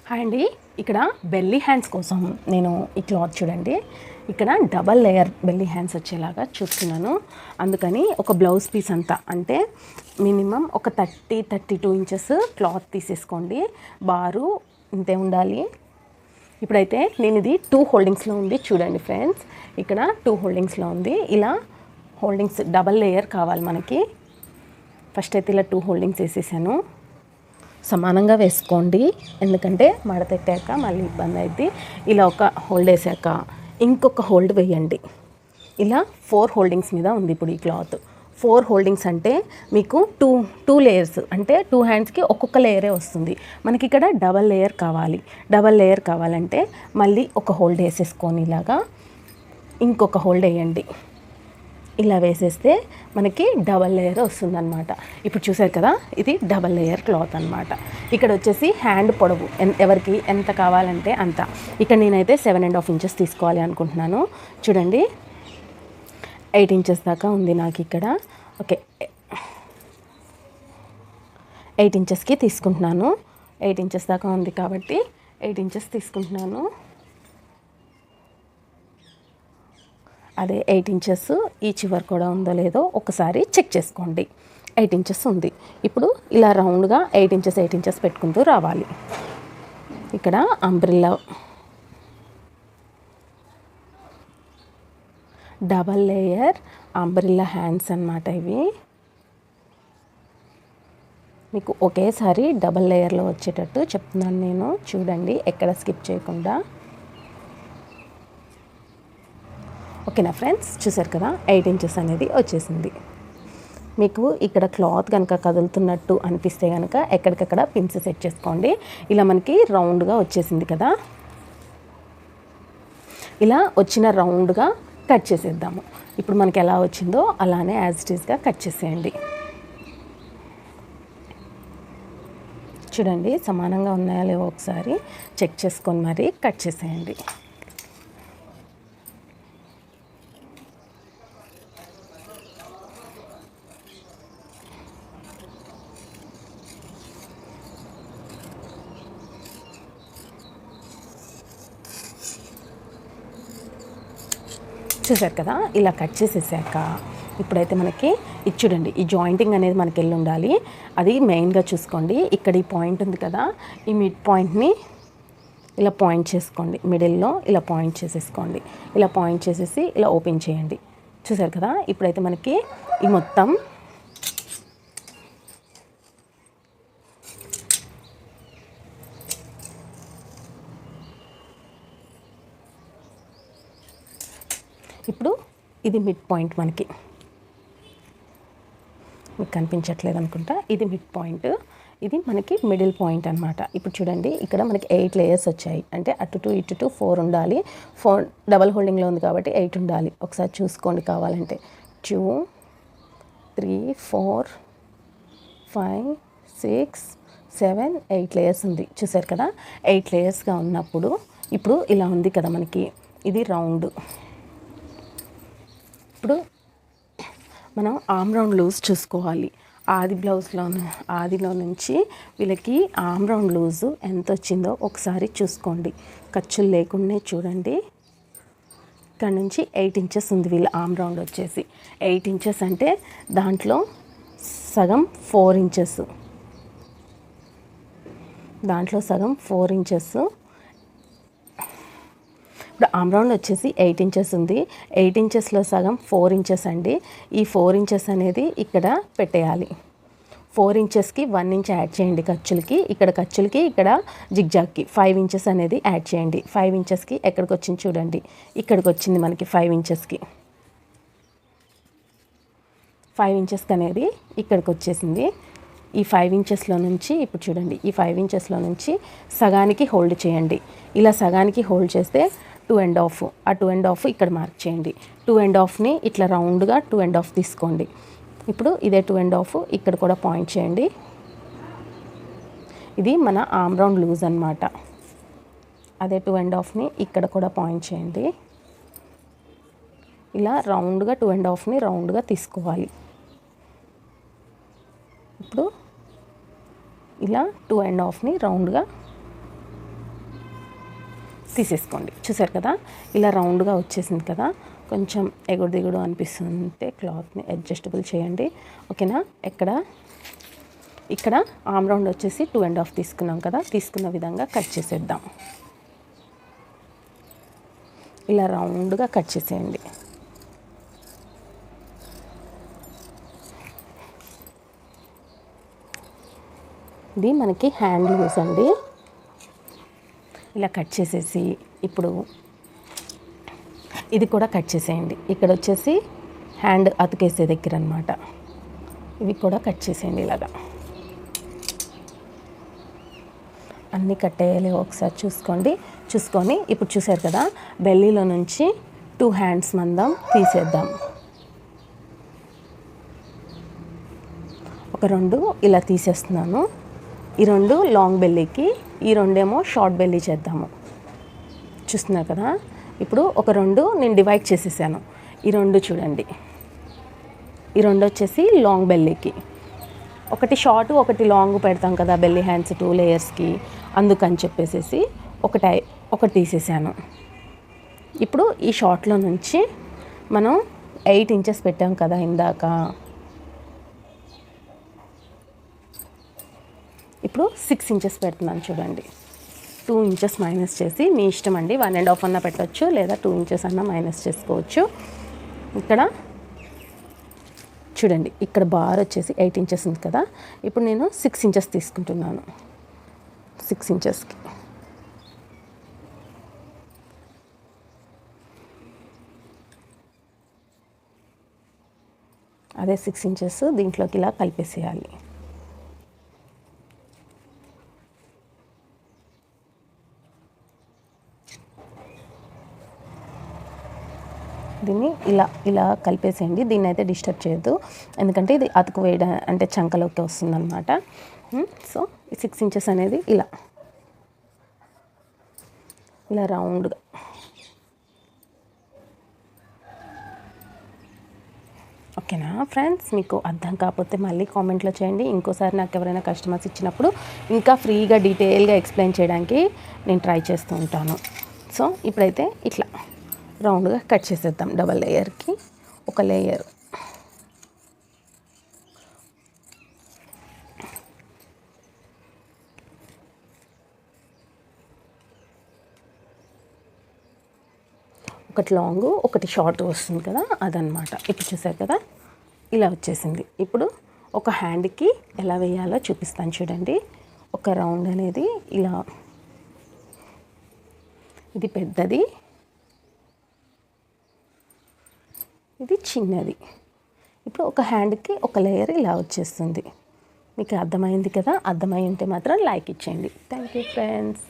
Hi అండి. ఇక్కడ belly hands కోసం నేను ఈ క్లాత్ చూడండి, ఇక్కడ డబల్ లేయర్ బెల్లీ హ్యాండ్స్ వచ్చేలాగా చూస్తున్నాను. అందుకని ఒక బ్లౌజ్ పీస్ అంతా అంటే మినిమం ఒక 32 ఇంచెస్ క్లాత్ తీసేసుకోండి. బారు ఇంతే ఉండాలి. ఇప్పుడైతే నేను ఇది 2 హోల్డింగ్స్లో ఉంది చూడండి ఫ్రెండ్స్. ఇక్కడ 2 హోల్డింగ్స్లో ఉంది. ఇలా హోల్డింగ్స్ డబల్ లేయర్ కావాలి మనకి. ఫస్ట్ అయితే ఇలా 2 హోల్డింగ్స్ వేసేసాను. సమానంగా వేసుకోండి, ఎందుకంటే మడతెట్టాక మళ్ళీ ఇబ్బంది అవుతుంది. ఇలా ఒక హోల్డ్ వేసాక ఇంకొక హోల్డ్ వేయండి. ఇలా 4 హోల్డింగ్స్ మీద ఉంది ఇప్పుడు ఈ క్లాత్. 4 హోల్డింగ్స్ అంటే మీకు టూ లేయర్స్ అంటే 2 హ్యాండ్స్కి ఒక్కొక్క లేయరే వస్తుంది. మనకి ఇక్కడ డబల్ లేయర్ కావాలి. డబల్ లేయర్ కావాలంటే మళ్ళీ ఒక హోల్డ్ వేసేసుకొని ఇలాగా ఇంకొక హోల్డ్ వేయండి. ఇలా వేసేస్తే మనకి డబల్ లేయర్ వస్తుందన్నమాట. ఇప్పుడు చూసారు కదా, ఇది డబల్ లేయర్ క్లాత్ అనమాట. ఇక్కడ వచ్చేసి హ్యాండ్ పొడవు ఎవరికి ఎంత కావాలంటే అంత. ఇక్కడ నేనైతే 7.5 ఇంచెస్ తీసుకోవాలి అనుకుంటున్నాను. చూడండి 8 ఇంచెస్ దాకా ఉంది నాకు ఇక్కడ. ఓకే, 8 ఇంచెస్కి తీసుకుంటున్నాను. 8 ఇంచెస్ దాకా ఉంది కాబట్టి 8 ఇంచెస్ తీసుకుంటున్నాను. అదే 8 ఇంచెస్ ఈ చివరి కూడా ఉందో లేదో ఒకసారి చెక్ చేసుకోండి. 8 ఇంచెస్ ఉంది. ఇప్పుడు ఇలా రౌండ్గా 8 ఇంచెస్ పెట్టుకుంటూ రావాలి. ఇక్కడ umbrella double layer umbrella hands అన్నమాట ఇవి. మీకు ఒకేసారి డబల్ లేయర్లో వచ్చేటట్టు చెప్తున్నాను నేను. చూడండి ఎక్కడ స్కిప్ చేయకుండా. ఓకేనా ఫ్రెండ్స్, చూసారు కదా 8 ఇంచెస్ అనేది వచ్చేసింది. మీకు ఇక్కడ క్లాత్ కనుక కదులుతున్నట్టు అనిపిస్తే కనుక ఎక్కడికక్కడ పిన్స్ సెట్ చేసుకోండి. ఇలా మనకి రౌండ్గా వచ్చేసింది కదా, ఇలా వచ్చిన రౌండ్గా కట్ చేసేద్దాము. ఇప్పుడు మనకి ఎలా వచ్చిందో అలానే యాజ్ ఇట్ ఈస్గా కట్ చేసేయండి. చూడండి సమానంగా ఉన్నాయో లేవో ఒకసారి చెక్ చేసుకొని మరి కట్ చేసేయండి. చూసారు కదా, ఇలా కట్ చేసేసాక ఇప్పుడైతే మనకి ఇది చూడండి, ఈ జాయింటింగ్ అనేది మనకి వెళ్ళి ఉండాలి. అది మెయిన్గా చూసుకోండి. ఇక్కడ ఈ పాయింట్ ఉంది కదా, ఈ మిడ్ పాయింట్ని ఇలా పాయింట్ చేసుకోండి. మిడిల్లో ఇలా పాయింట్ చేసేసుకోండి. ఇలా పాయింట్ చేసేసి ఇలా ఓపెన్ చేయండి. చూసారు కదా, ఇప్పుడైతే మనకి ఈ మొత్తం ఇప్పుడు ఇది మిడ్ పాయింట్ మనకి. మీకు కనిపించట్లేదు అనుకుంటా. ఇది మిడ్ పాయింట్, ఇది మనకి మిడిల్ పాయింట్ అనమాట. ఇప్పుడు చూడండి ఇక్కడ మనకి 8 లేయర్స్ వచ్చాయి. అంటే అటు 2 ఇటు 2 4 ఉండాలి. 4 డబల్ హోల్డింగ్లో ఉంది కాబట్టి 8 ఉండాలి. ఒకసారి చూసుకోండి కావాలంటే. 2 3 4 5 6 7 8 లేయర్స్ ఉంది. చూసారు కదా, 8 లేయర్స్గా ఉన్నప్పుడు ఇప్పుడు ఇలా ఉంది కదా మనకి, ఇది రౌండ్. ఇప్పుడు మనం ఆమ్ రౌండ్ లూజ్ చూసుకోవాలి. ఆదిలో నుంచి వీళ్ళకి ఆమ్ రౌండ్ లూజు ఎంత వచ్చిందో ఒకసారి చూసుకోండి. ఖర్చులు లేకుండా చూడండి. ఇక్కడ నుంచి 8 ఇంచెస్ ఉంది వీళ్ళ ఆమ్ రౌండ్ వచ్చేసి. 8 ఇంచెస్ అంటే దాంట్లో సగం 4 ఇంచెస్, ఇప్పుడు ఆమ్ రౌండ్ వచ్చేసి 8 ఇంచెస్ ఉంది. 8 ఇంచెస్లో సగం 4 ఇంచెస్ అండి. ఈ 4 ఇంచెస్ అనేది ఇక్కడ పెట్టేయాలి. 4 ఇంచెస్కి 1 ఇంచ్ యాడ్ చేయండి ఖర్చులకి. ఇక్కడ జిగ్జాగ్కి 5 ఇంచెస్ అనేది యాడ్ చేయండి. 5 ఇంచెస్కి ఎక్కడికి వచ్చింది చూడండి, ఇక్కడికి వచ్చింది మనకి 5 ఇంచెస్కి. 5 ఇంచెస్కి అనేది ఇక్కడికి వచ్చేసింది. ఈ 5 ఇంచెస్లో నుంచి ఇప్పుడు చూడండి, ఈ 5 ఇంచెస్లో నుంచి సగానికి హోల్డ్ చేయండి. ఇలా సగానికి హోల్డ్ చేస్తే 2.5, ఆ 2.5 ఇక్కడ మార్క్ చేయండి. 2.5ని ఇట్లా రౌండ్గా 2.5 తీసుకోండి. ఇప్పుడు ఇదే 2.5 ఇక్కడ కూడా పాయింట్ చేయండి. ఇది మన ఆమ్ రౌండ్ లూజ్ అనమాట. అదే 2.5ని ఇక్కడ కూడా పాయింట్ చేయండి. ఇలా రౌండ్గా 2.5ని రౌండ్గా తీసుకోవాలి. ఇప్పుడు ఇలా 2.5ని రౌండ్గా తీసేసుకోండి. చూసారు కదా ఇలా రౌండ్గా వచ్చేసింది కదా. కొంచెం ఎగుడు దిగుడు అనిపిస్తుంటే క్లాత్ని అడ్జస్టబుల్ చేయండి. ఓకేనా. ఇక్కడ ఆమ్ రౌండ్ వచ్చేసి 2.5 తీసుకున్నాం కదా. తీసుకున్న విధంగా కట్ చేసేద్దాం. ఇలా రౌండ్గా కట్ చేసేయండి. ఇది మనకి హ్యాండ్ లూజ్ అండి. ఇలా కట్ చేసేసి ఇప్పుడు ఇది కూడా కట్ చేసేయండి. ఇక్కడ వచ్చేసి హ్యాండ్ అతికేసే దగ్గర అనమాట. ఇవి కూడా కట్ చేసేయండి. ఇలాగా అన్నీ కట్ అయ్యాలి ఒకసారి చూసుకొని ఇప్పుడు చూసారు కదా బెల్లీలో నుంచి 2 హ్యాండ్స్ మందం తీసేద్దాం. ఒక 2 ఇలా తీసేస్తున్నాను. ఈ 2 లాంగ్ బెల్లీకి, ఈ 2 ఏమో షార్ట్ బెల్లీ చేద్దాము. చూస్తున్నారు కదా. ఇప్పుడు ఒక 2 నేను డివైడ్ చేసేసాను. ఈ 2 చూడండి. ఈ 2 వచ్చేసి లాంగ్ బెల్లీకి, ఒకటి షార్ట్ ఒకటి లాంగ్ పెడతాం కదా బెల్లీ హ్యాండ్స్ 2 లేయర్స్కి, అందుకని చెప్పేసి ఒకటి తీసేసాను. ఇప్పుడు ఈ షార్ట్లో నుంచి మనం 8 ఇంచెస్ పెట్టాం కదా ఇందాక. ఇప్పుడు 6 ఇంచెస్ పెడుతున్నాను చూడండి. 2 ఇంచెస్ మైనస్ చేసి మీ ఇష్టం అండి. 1.5 అన్న పెట్టవచ్చు లేదా 2 ఇంచెస్ అన్న మైనస్ చేసుకోవచ్చు. ఇక్కడ చూడండి ఇక్కడ బార్ వచ్చేసి 8 ఇంచెస్ ఉంది కదా. ఇప్పుడు నేను 6 ఇంచెస్ తీసుకుంటున్నాను. 6 ఇంచెస్కి అదే 6 ఇంచెస్ దీంట్లోకి ఇలా కలిపేసేయాలి. దీన్ని ఇలా కలిపేసేయండి. దీన్ని అయితే డిస్టర్బ్ చేయొద్దు, ఎందుకంటే ఇది అతుకు వేయడం అంటే చంకలోకి వస్తుందన్నమాట. సో 6 ఇంచెస్ అనేది ఇలా రౌండ్గా ఓకేనా ఫ్రెండ్స్. మీకు అర్థం కాకపోతే మళ్ళీ కామెంట్లో చేయండి. ఇంకోసారి నాకు ఎవరైనా కస్టమర్స్ ఇచ్చినప్పుడు ఇంకా ఫ్రీగా డీటెయిల్గా ఎక్స్ప్లెయిన్ చేయడానికి నేను ట్రై చేస్తూ ఉంటాను. సో ఇప్పుడైతే ఇట్లా రౌండ్గా కట్ చేసేద్దాం. డబల్ లేయర్కి ఒక లేయర్. ఒకటి లాంగ్ ఒకటి షార్ట్ వస్తుంది కదా అదనమాట. ఇప్పుడు చూసారు కదా ఇలా వచ్చేసింది. ఇప్పుడు ఒక హ్యాండ్కి ఎలా వేయాలో చూపిస్తాను చూడండి. ఒక రౌండ్ అనేది ఇలా, ఇది పెద్దది, ఇది చిన్నది. ఇప్పుడు ఒక హ్యాండ్కి ఒక లేయర్ ఇలా వచ్చేస్తుంది. మీకు అర్థమైంది కదా. అర్థమై ఉంటే మాత్రం లైక్ ఇచ్చేయండి. Thank you friends.